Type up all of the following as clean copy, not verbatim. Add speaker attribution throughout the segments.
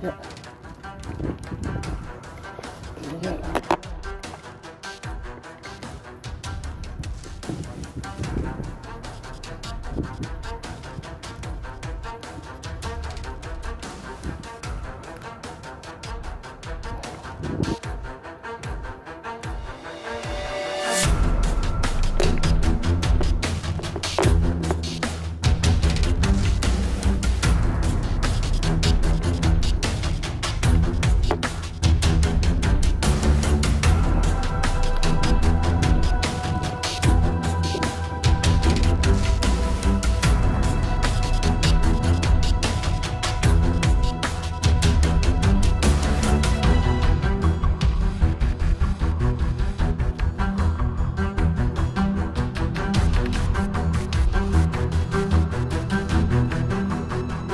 Speaker 1: Yeah. Yeah.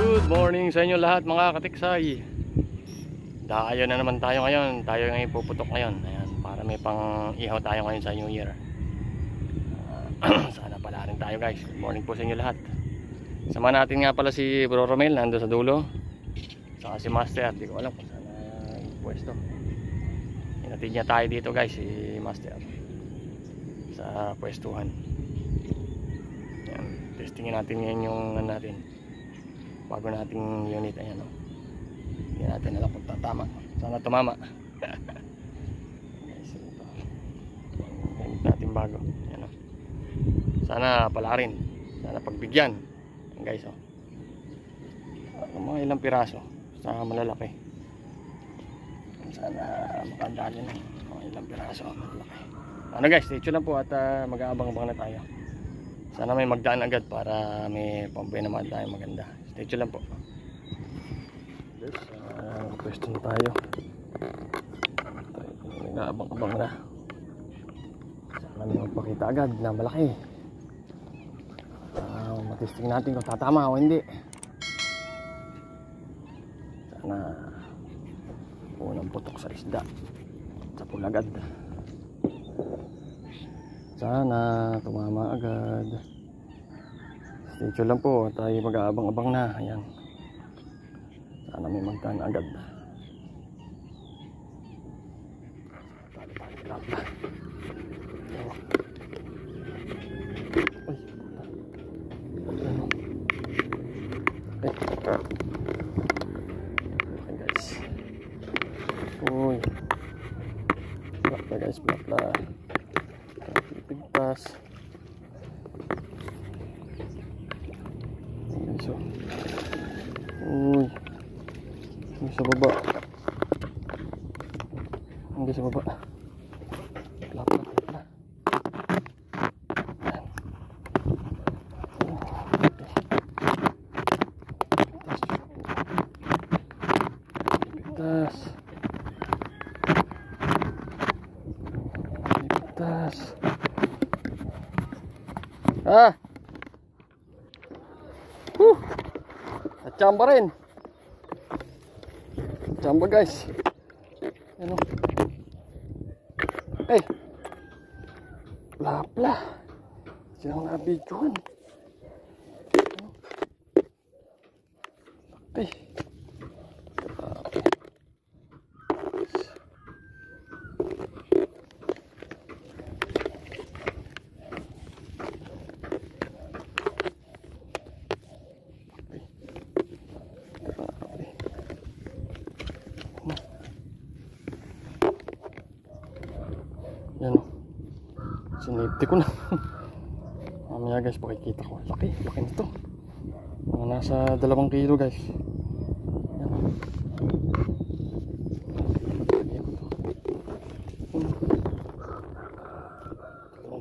Speaker 1: Good morning sa inyo lahat mga katiksay. Dayo na naman tayo ngayon. Tayo ngayon puputok ngayon. Ayan, para may pang ihaw tayo ngayon sa New Year. Sana pala rin tayo guys. Good morning po sa inyo lahat. Sama natin nga pala si Bro Romel, nando sa dulo. Saka si Master, di ko alam kung saan yung pwesto. Inatid niya tayo dito guys, si Master, sa pwestuhan. Ayan, testingin natin ngayon yung natin bago nating unit. Ayan, no? Hindi natin alam kung tatama. Sana tumama. Guys, ito unit natin bago. Ayan, no? Sana pala rin, sana pagbigyan. Ayan, guys, oh. Mga ilang piraso sa malalaki. Sana makandali na mga ilang piraso malalaki. Ano guys, stay tuned lang po at mag-aabang-abang na tayo. Sana may magdaan agad para may pambuhay naman tayo maganda. Stay tuned lang po. Yes, pwesto na tayo. Nag-aabang-abang na. Sana may magpakita agad na malaki. Matesting natin kung tatama o hindi. Sana unang putok sa isda sa pulagad. Sana tumama agad. Stay tuned lang po. Tayo mag-aabang-abang na. Ayan. Sana may magdaan agad. Uy, blakla guys, blakla. Pigpas. So, uy, hindi sa baba. Hindi sa baba. Blakla, blakla. Pigpas. Ah. At chamba rin. Chamba guys. Ano? Hey. Plapla. Silang nabidyohan. Hey. Yan o. Sinipti ko na. Mamaya guys, pakikita ko. Laki, laki nito. Mga nasa 2 kilo guys. Yan o.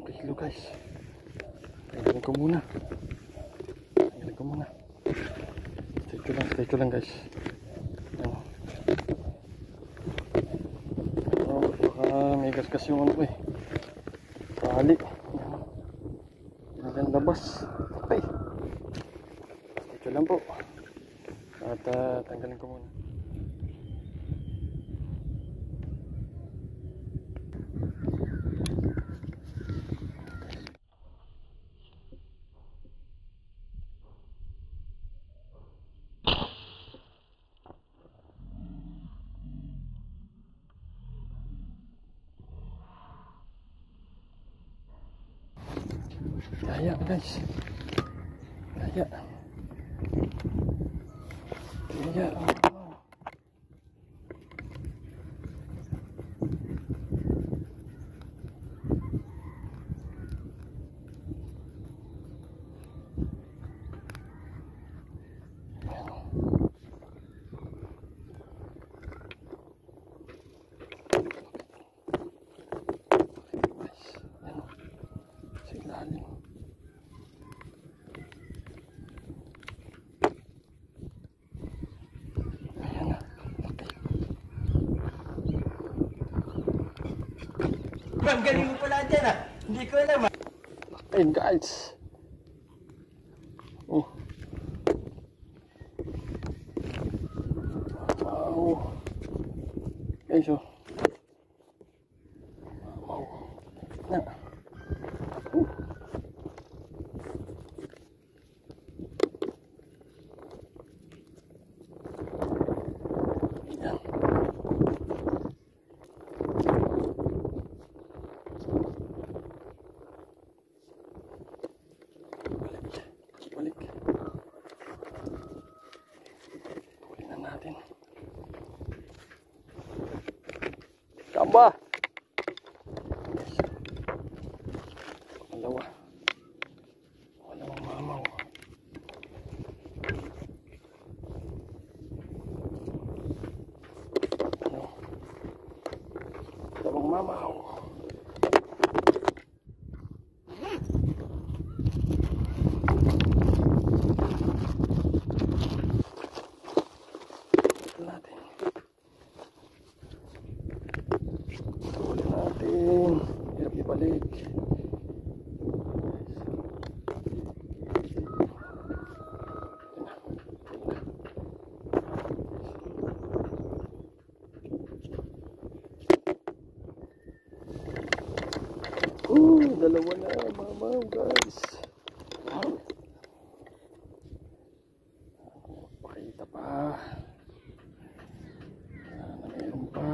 Speaker 1: 2 kilo guys. Tanggalin ko muna. Tanggalin ko muna. Stay ko lang guys. Yan o. May gasgas yung ano eh. Tali. Maganda labas. Okay. Ito lang po. At tanggalin ko muna. Daya guys. Daya. Daya.
Speaker 2: Ang galing mo pala dyan ah. Hindi ko alam ah.
Speaker 1: Hey guys. Oh. Wow. Guys oh. Wow. Na. Yan. Balik. Huli na natin. Kamba! Yes. Dalawa. Walang mamaw. Ano? Dalawang mamaw. Hirap ibalik. Dalawa na mamaw guys. Pakita pa. Meron pa.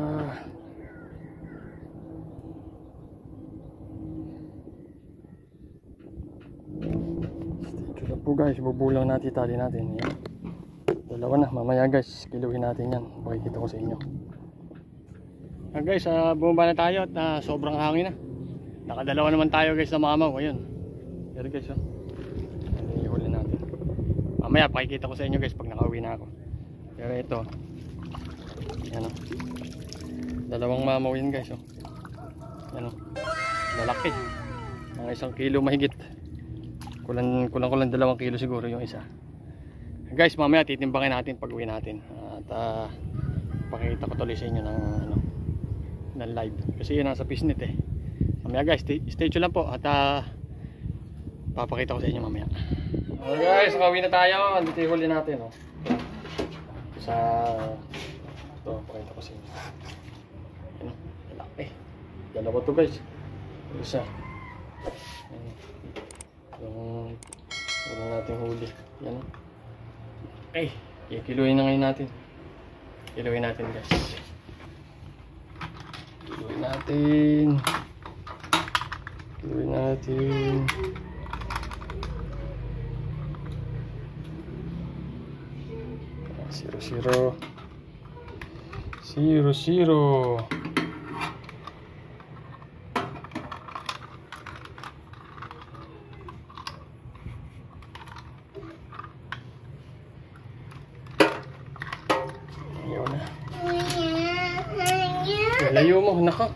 Speaker 1: Po guys, bubulang natin tali natin. Yan. Dalawa na, mamaya guys, kiluhin natin yan. Pakikita ko sa inyo. Guys, bumaba na tayo at sobrang hangin na. Nakadalawa naman tayo guys na mamaw. Ayun. Pero guys, ihuli natin. Mamaya pakikita ko sa inyo guys pag nakauwi na ako. Pero ito, yan o. Dalawang mamaw yan guys. Yan o. Lalaki. Mga 1 kilo mahigit. Kulang 2 kilo siguro yung isa. Guys, mamaya titimbangin natin pag uwi natin. At pakita ko tuloy sa inyo ng live. Kasi yun nasa Pisnet eh. Mamaya guys, stay tuned lang po. At papakita ko sa inyo mamaya. Okay guys, nakauwi na tayo. Andito yung huli natin. Sa ito, pakita ko sa inyo. Ano, lalaki. Dalawa to guys. Isa. Yung nating huli. Yan. Okay, kikiluhin na ngayon natin. Kiluhin natin guys. Kiluhin natin. Kiluhin natin. Zero. Layo mo, naka.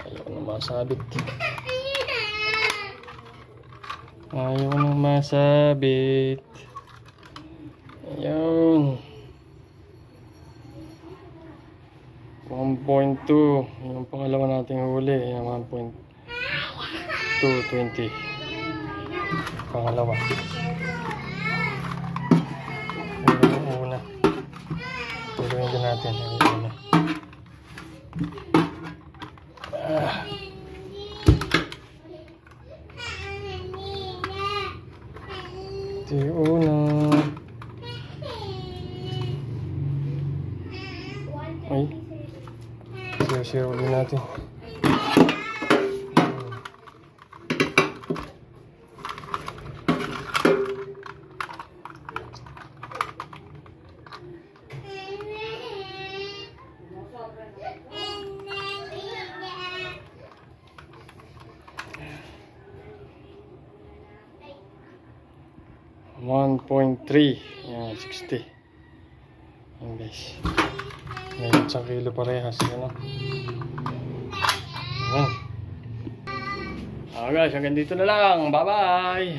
Speaker 1: Ayaw na masabit. Ayaw na masabit. Ayun. 1.2. Yung pangalawa nating huli. 1.220. Pangalawa. Una. Tuloyin din natin. Una. Ito yung una. zero din natin. $1.3. Yan, 60. Yan guys. Ngayon sa kilo parehas. Yan o. Yan. Guys, hanggang dito na lang. Bye bye.